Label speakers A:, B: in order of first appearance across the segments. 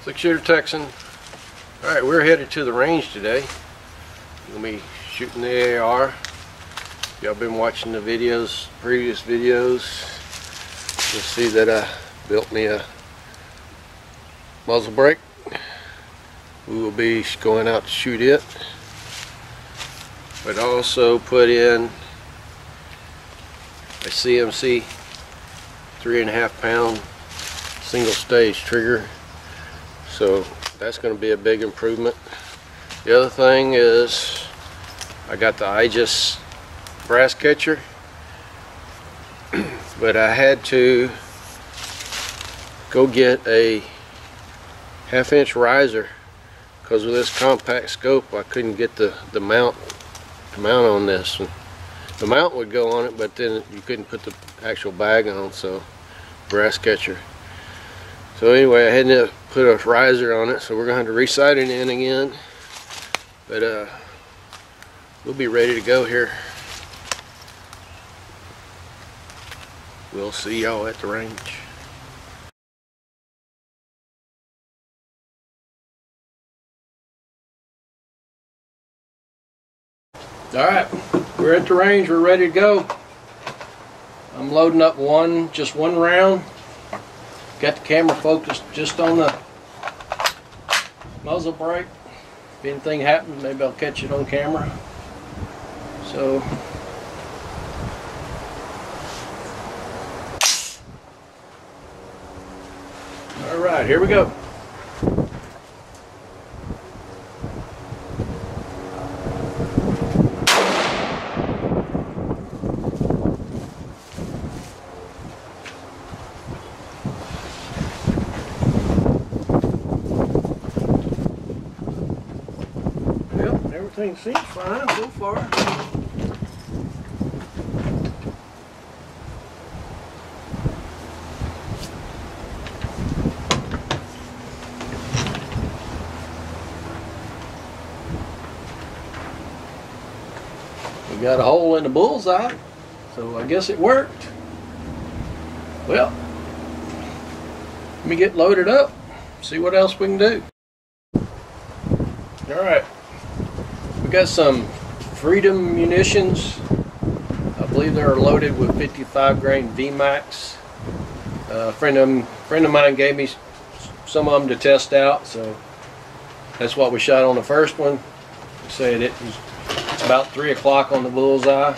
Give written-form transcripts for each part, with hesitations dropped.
A: Six Shooter Texan. Alright, we're headed to the range today. We'll be shooting the AR. Y'all been watching the videos, previous videos. You'll see that I built me a muzzle brake. We will be going out to shoot it. But also put in a CMC 3.5 pound single stage trigger. So that's going to be a big improvement. The other thing is I got the Aegis brass catcher, but I had to go get a 1/2 inch riser because with this compact scope I couldn't get the mount on this. The mount would go on it, but then you couldn't put the actual bag on, so brass catcher. So anyway, I had to put a riser on it, so we're gonna have to re-sight it in again. But we'll be ready to go here. We'll see y'all at the range. Alright, we're at the range, we're ready to go. I'm loading up just one round. Got the camera focused just on the muzzle brake. If anything happens, maybe I'll catch it on camera. So, alright, here we go. Everything seems fine so far. We got a hole in the bullseye, so I guess it worked. Well, let me get loaded up, see what else we can do. Alright. Got some Freedom munitions. I believe they're loaded with 55 grain VMAX. A friend of mine gave me some of them to test out, so that's what we shot on the first one. He said it's about 3 o'clock on the bullseye.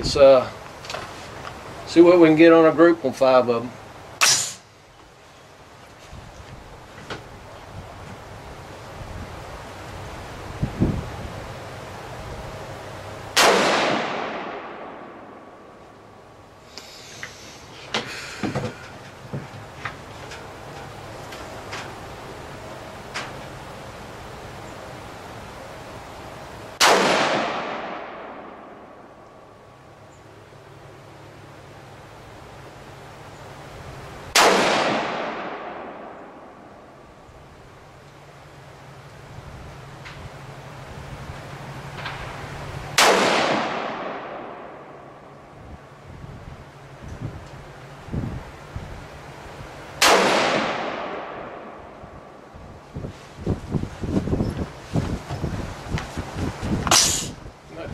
A: So let's see what we can get on a group on 5 of them.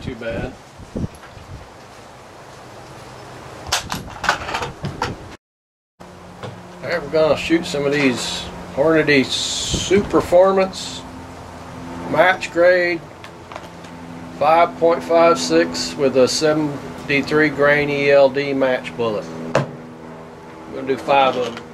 A: Too bad. Alright, we're gonna shoot some of these Hornady Superformance match grade 5.56 with a 73 grain ELD match bullet. We're gonna do 5 of them.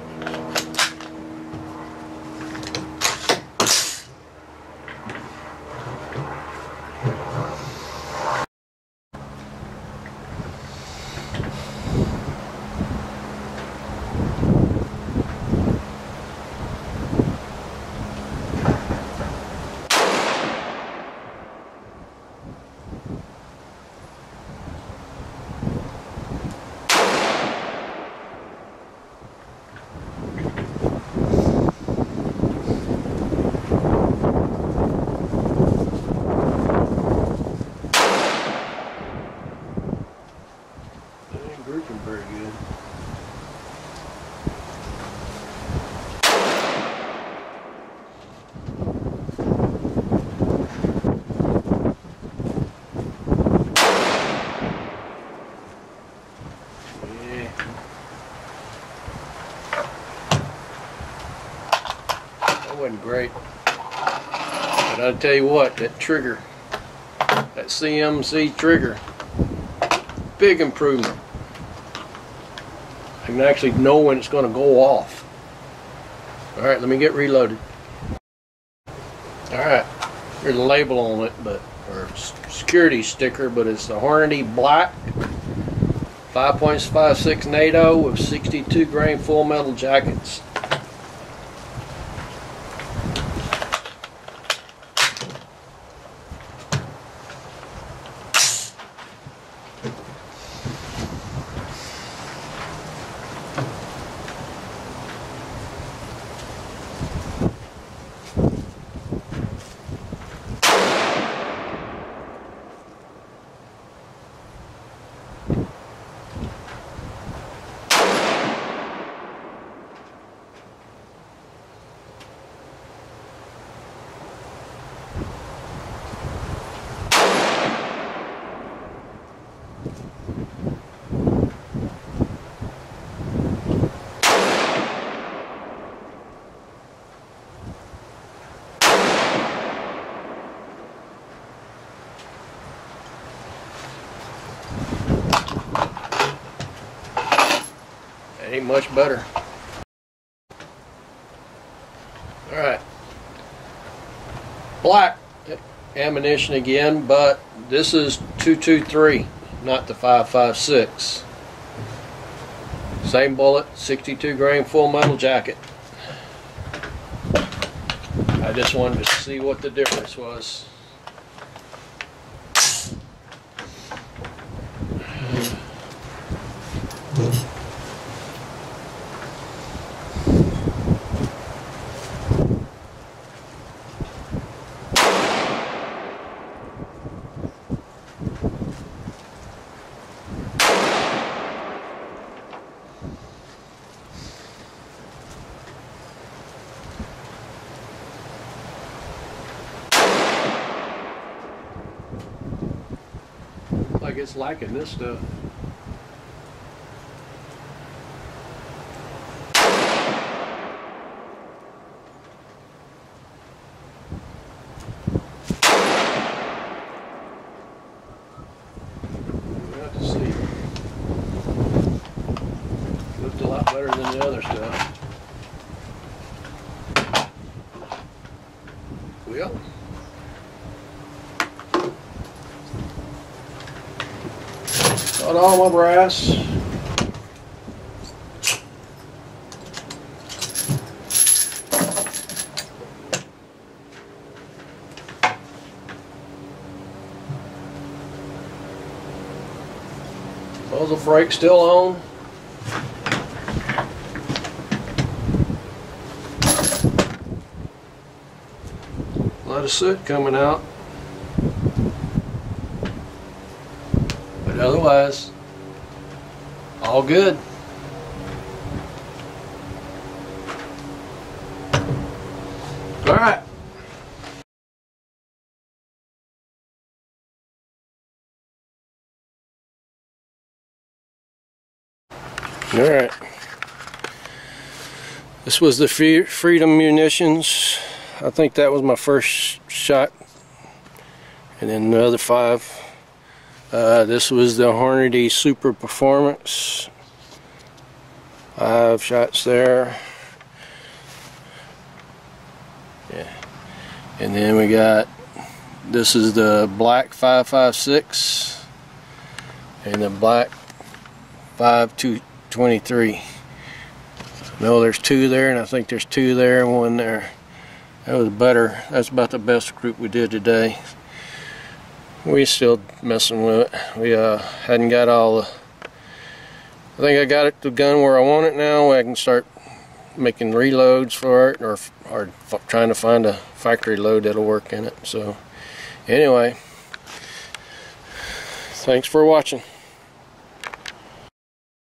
A: wasn't great. But I'll tell you what, that trigger, that CMC trigger, big improvement. I can actually know when it's going to go off. Alright, let me get reloaded. Alright, here's a label on it, or security sticker, but it's the Hornady Black 5.56 NATO with 62 grain full metal jackets. Ain't much better. Alright. Black ammunition again, but this is 223, not the 5.56. Same bullet, 62 grain full metal jacket. I just wanted to see what the difference was. Like it's liking this stuff. We'll have to see. Looked a lot better than the other stuff. Well. Got all my brass. Muzzle brake still on. A lot of soot coming out. But otherwise, all good. All right. All right. This was the Freedom Munitions. I think that was my first shot. And then the other 5. This was the Hornady Super Performance. 5 shots there. Yeah. And then we got, this is the Black 5.56 and the Black 5.23. No, there's 2 there, and I think there's 2 there and 1 there. That was better. That's about the best group we did today. We still messing with it. We hadn't got all the. I think I got it the gun where I want it now. I can start making reloads for it, or trying to find a factory load that'll work in it. So, anyway, thanks for watching.